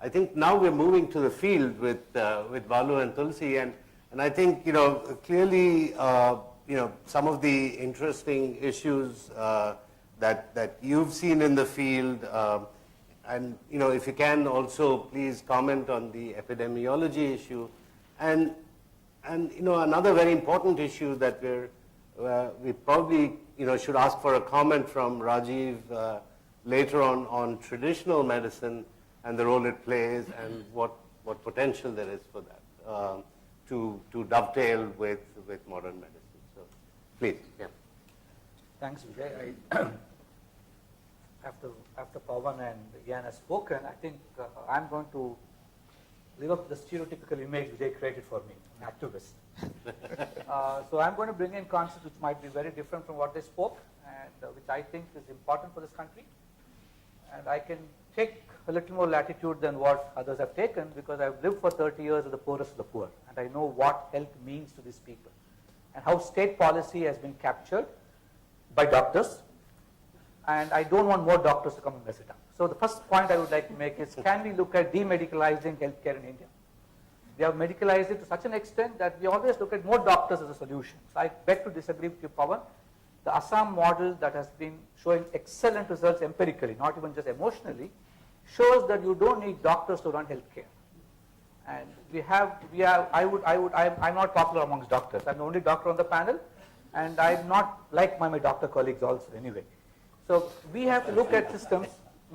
I think now we're moving to the field with Balu and Tulsi, and I think, clearly, some of the interesting issues that you've seen in the field, and if you can also please comment on the epidemiology issue, and another very important issue that we probably should ask for a comment from Rajiv later on traditional medicine and the role it plays and what potential there is for that to dovetail with modern medicine. So, please, yeah. Thanks, Vijay. After Pawan and Jan has spoken, I think I'm going to live up to the stereotypical image Vijay created for me, an activist. So I'm going to bring in concepts which might be very different from what they spoke, and which I think is important for this country. And I can take a little more latitude than what others have taken, because I've lived for 30 years with the poorest of the poor, and I know what health means to these people, and how state policy has been captured by doctors, and I don't want more doctors to come and mess it up. So the first point I would like to make is, can we look at demedicalizing healthcare in India? We have medicalized it to such an extent that we always look at more doctors as a solution. So I beg to disagree with you, Pawan. The Assam model that has been showing excellent results empirically, not even just emotionally, shows that you don't need doctors to run healthcare. And I'm not popular amongst doctors. I'm the only doctor on the panel, and I'm not like my doctor colleagues also anyway. So we have to look at systems.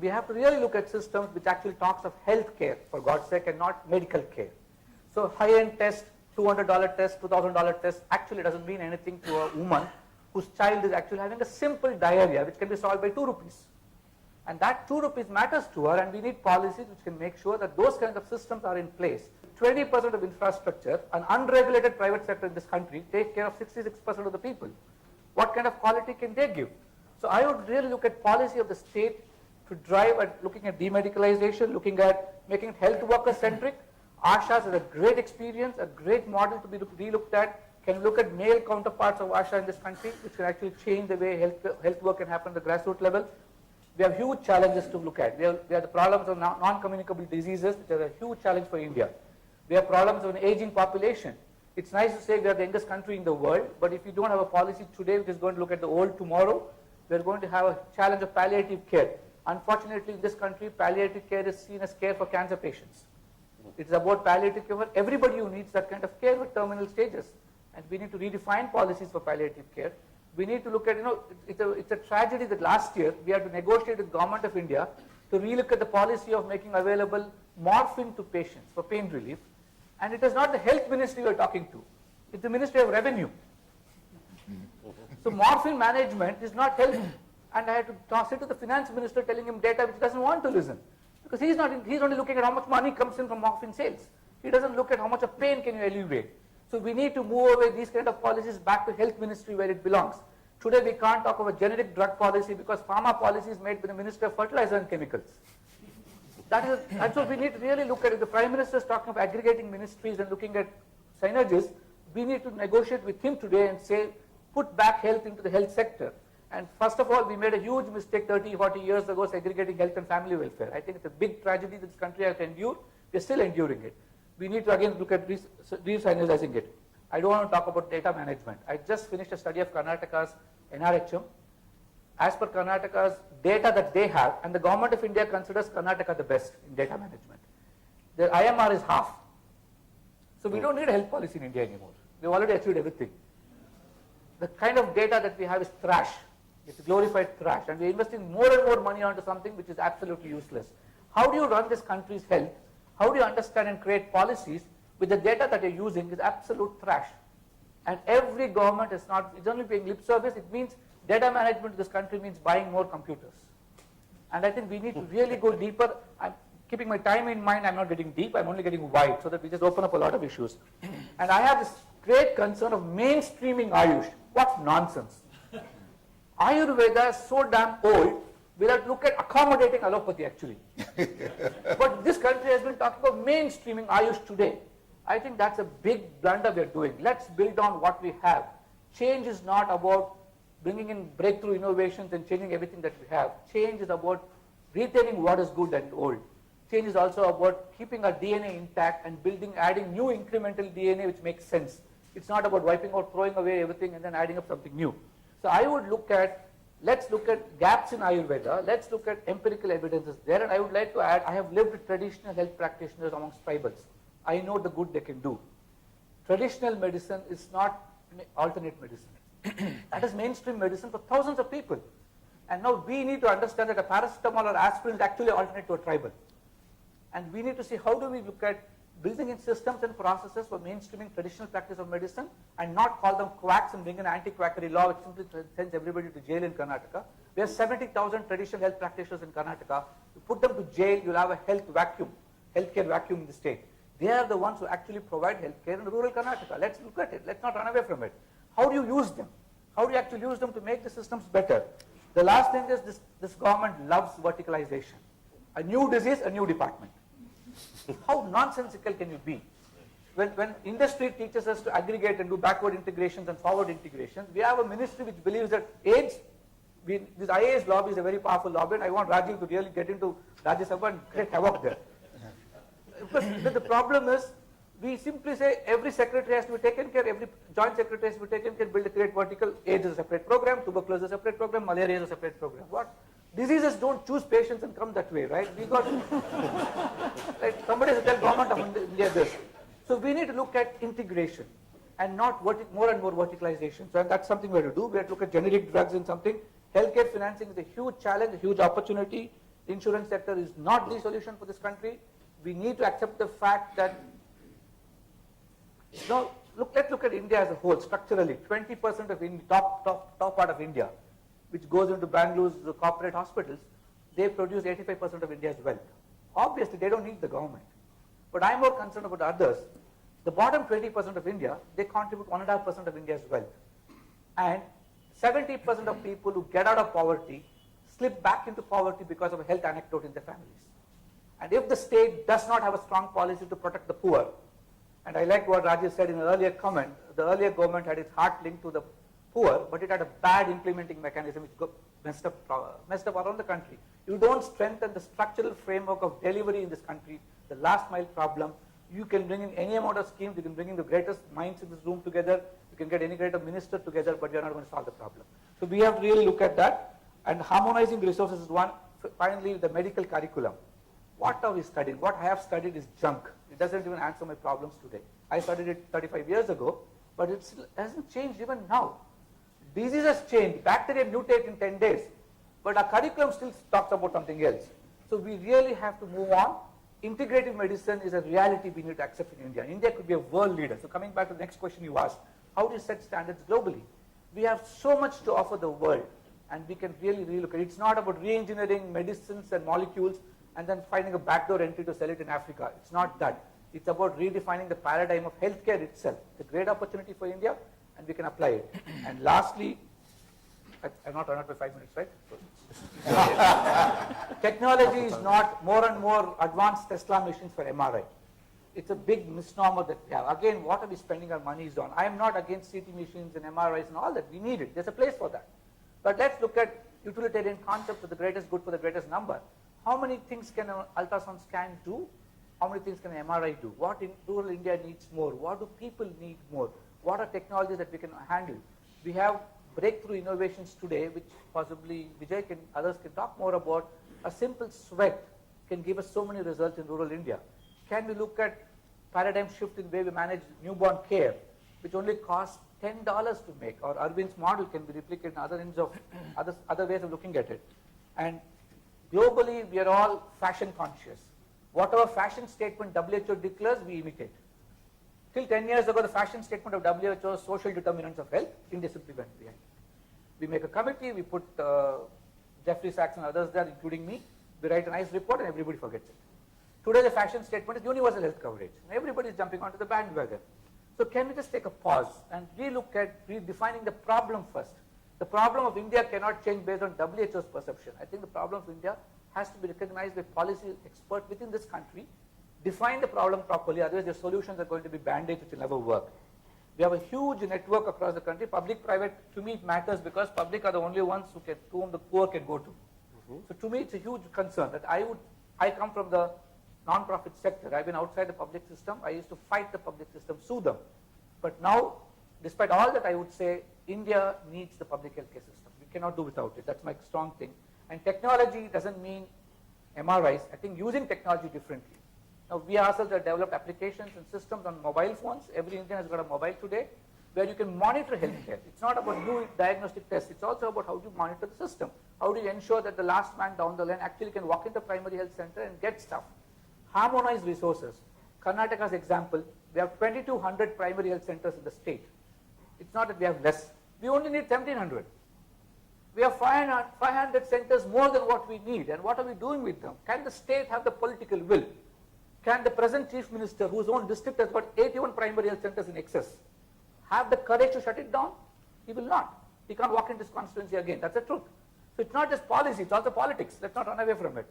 We have to really look at systems which actually talks of healthcare, for God's sake, and not medical care. So high-end test, $200 test, $2,000 test actually doesn't mean anything to a woman whose child is actually having a simple diarrhea, which can be solved by 2 rupees. And that 2 rupees matters to her, and we need policies which can make sure that those kinds of systems are in place. 20% of infrastructure, an unregulated private sector in this country, take care of 66% of the people. What kind of quality can they give? So I would really look at policy of the state to drive at looking at demedicalization, looking at making it health worker centric. ASHAs is a great experience, a great model to be re-looked at. Can look at male counterparts of ASHA in this country, which can actually change the way health work can happen at the grassroots level. We have huge challenges to look at. We have the problems of non-communicable diseases, which are a huge challenge for India. We have problems of an aging population. It's nice to say we are the youngest country in the world, but if you don't have a policy today which is going to look at the old tomorrow, we're going to have a challenge of palliative care. Unfortunately, in this country, palliative care is seen as care for cancer patients. It's about palliative care for everybody who needs that kind of care with terminal stages. And we need to redefine policies for palliative care. We need to look at, it's a tragedy that last year we had to negotiate with the government of India to relook at the policy of making available morphine to patients for pain relief. And it is not the health ministry we are talking to. It's the Ministry of Revenue. So morphine management is not helping. And I had to sit to the finance minister telling him data which doesn't want to listen. Because he's only looking at how much money comes in from morphine sales. He doesn't look at how much of pain can you alleviate. So we need to move away these kind of policies back to health ministry where it belongs. Today we can't talk of a generic drug policy because pharma policy is made by the Minister of Fertilizer and Chemicals. That's what we need to really look at. If the Prime Minister is talking of aggregating ministries and looking at synergies, we need to negotiate with him today and say, put back health into the health sector. And first of all, we made a huge mistake 30, 40 years ago segregating health and family welfare. I think it's a big tragedy that this country has to endure. We're still enduring it. We need to again look at re-synergizing it. I don't want to talk about data management. I just finished a study of Karnataka's NRHM. As per Karnataka's data that they have, and the government of India considers Karnataka the best in data management. Their IMR is half. So we don't need a health policy in India anymore. We've already achieved everything. The kind of data that we have is trash. It's glorified trash. And we're investing more and more money onto something which is absolutely useless. How do you run this country's health? How do you understand and create policies with the data that you're using is absolute trash? And every government is only paying lip service. It means data management in this country means buying more computers. And I think we need to really go deeper. I'm keeping my time in mind. I'm not getting deep. I'm only getting wide so that we just open up a lot of issues. And I have this great concern of mainstreaming Ayush. What nonsense. Ayurveda is so damn old, we'll have to look at accommodating allopathy actually. But this country has been talking about mainstreaming Ayush today. I think that's a big blunder we're doing. Let's build on what we have. Change is not about bringing in breakthrough innovations and changing everything that we have. Change is about retaining what is good and old. Change is also about keeping our DNA intact and adding new incremental DNA which makes sense. It's not about wiping out, throwing away everything and then adding up something new. So I would let's look at gaps in Ayurveda, let's look at empirical evidences there, and I would like to add, I have lived with traditional health practitioners amongst tribals. I know the good they can do. Traditional medicine is not alternate medicine. That is mainstream medicine for thousands of people. And now we need to understand that a paracetamol or aspirin is actually alternate to a tribal. And we need to see how do we look at building in systems and processes for mainstreaming traditional practice of medicine and not call them quacks and bring an anti-quackery law which simply sends everybody to jail in Karnataka. We have 70,000 traditional health practitioners in Karnataka. You put them to jail, you'll have a healthcare vacuum in the state. They are the ones who actually provide healthcare in rural Karnataka. Let's look at it. Let's not run away from it. How do you use them? How do you actually use them to make the systems better? The last thing is this government loves verticalization. A new disease, a new department. How nonsensical can you be? When industry teaches us to aggregate and do backward integrations and forward integrations, we have a ministry which believes that AIDS, this IAS lobby is a very powerful lobby, and I want Rajiv to really get into Rajya Sabha and create havoc there. But the problem is, we simply say every secretary has to be taken care, every joint secretary has to be taken care, build a great vertical, AIDS is a separate program, tuberculosis is a separate program, malaria is a separate program. What? Diseases don't choose patients and come that way, right? We got, like somebody has to tell government of India this. So we need to look at integration and not more and more verticalization. So that's something we have to do. We have to look at generic drugs and something. Healthcare financing is a huge challenge, a huge opportunity. The insurance sector is not the solution for this country. We need to accept the fact that, let's look at India as a whole, structurally. 20% of India, top part of India, which goes into Bangalore's corporate hospitals, they produce 85% of India's wealth. Obviously, they don't need the government. But I'm more concerned about others. The bottom 20% of India, they contribute 1.5% of India's wealth. And 70% of people who get out of poverty slip back into poverty because of a health anecdote in their families. And if the state does not have a strong policy to protect the poor, and I like what Rajesh said in an earlier comment, the earlier government had its heart linked to the poor, but it had a bad implementing mechanism which messed up around the country. You don't strengthen the structural framework of delivery in this country, the last mile problem. You can bring in any amount of schemes, you can bring in the greatest minds in this room together, you can get any greater minister together, but you're not going to solve the problem. So we have to really look at that, and harmonizing resources is one. Finally, the medical curriculum. What are we studying? What I have studied is junk. It doesn't even answer my problems today. I studied it 35 years ago, but it hasn't changed even now. Diseases change, bacteria mutate in 10 days, but our curriculum still talks about something else. So we really have to move on. Integrative medicine is a reality we need to accept in India. India could be a world leader. So coming back to the next question you asked, how do you set standards globally? We have so much to offer the world, and we can really look at it. It's not about re-engineering medicines and molecules and then finding a backdoor entry to sell it in Africa. It's not that. It's about redefining the paradigm of healthcare itself. It's a great opportunity for India, and we can apply it. And lastly, I've not run out by 5 minutes, right? Technology is not more and more advanced Tesla machines for MRI. It's a big misnomer that we have. Again, what are we spending our monies on? I am not against CT machines and MRIs and all that. We need it. There's a place for that. But let's look at utilitarian concepts of the greatest good for the greatest number. How many things can an ultrasound scan do? How many things can an MRI do? What in rural India needs more? What do people need more? What are technologies that we can handle? We have breakthrough innovations today, which possibly Vijay and others can talk more about. A simple sweat can give us so many results in rural India. Can we look at paradigm shift in the way we manage newborn care, which only costs $10 to make? Or Arvind's model can be replicated in other ends of other ways of looking at it. And globally, we are all fashion conscious. Whatever fashion statement WHO declares, we imitate. Till 10 years ago, the fashion statement of WHO was social determinants of health. India simply went behind. We make a committee, we put Jeffrey Sachs and others there, including me. We write a nice report and everybody forgets it. Today, the fashion statement is universal health coverage. And everybody is jumping onto the bandwagon. So can we just take a pause and relook at redefining the problem first? The problem of India cannot change based on WHO's perception. I think the problem of India has to be recognized by policy experts within this country. Define the problem properly, otherwise the solutions are going to be band-aids which will never work. We have a huge network across the country. Public-private, to me, it matters because public are the only ones whom the poor can go to. So to me, it's a huge concern that I come from the non-profit sector. I've been outside the public system. I used to fight the public system, sue them. But now, despite all that, I would say India needs the public healthcare system. We cannot do without it. That's my strong thing. And technology doesn't mean MRIs. I think using technology differently. Now, we ourselves have developed applications and systems on mobile phones. Every Indian has got a mobile today, where you can monitor healthcare. It's not about new diagnostic tests. It's also about how do you monitor the system. How do you ensure that the last man down the line actually can walk into primary health center and get stuff. Harmonize resources. Karnataka's example, we have 2,200 primary health centers in the state. It's not that we have less. We only need 1,700. We have 500 centers more than what we need. And what are we doing with them? Can the state have the political will? Can the present chief minister, whose own district has got 81 primary health centers in excess, have the courage to shut it down? He will not. He can't walk into his constituency again. That's the truth. So it's not just policy, it's also politics. Let's not run away from it.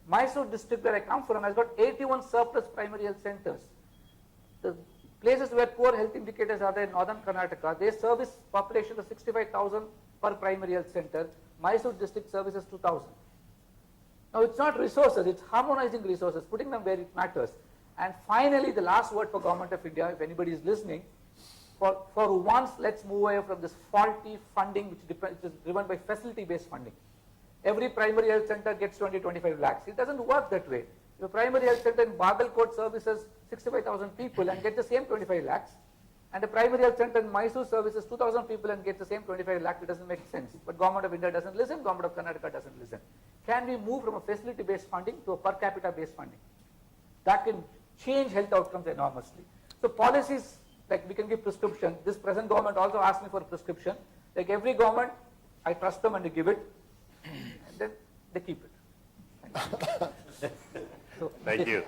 Mysore district, where I come from, has got 81 surplus primary health centers. The places where poor health indicators are there in northern Karnataka, they service population of 65,000 per primary health center. Mysore district services 2,000. Now, it's not resources, it's harmonizing resources, putting them where it matters. And finally, the last word for Government of India, if anybody is listening, for once, let's move away from this faulty funding which is driven by facility-based funding. Every primary health center gets 20-25 lakhs. It doesn't work that way. If a primary health center in Bagalkot services 65,000 people and gets the same 25 lakhs, and a primary health center in Mysore services 2,000 people and gets the same 25 lakhs, it doesn't make sense. But Government of India doesn't listen, Government of Karnataka doesn't listen. Can we move from a facility-based funding to a per capita-based funding? That can change health outcomes enormously. So policies, like we can give prescription. This present government also asked me for a prescription. Like every government, I trust them and they give it, and then they keep it. Thank you.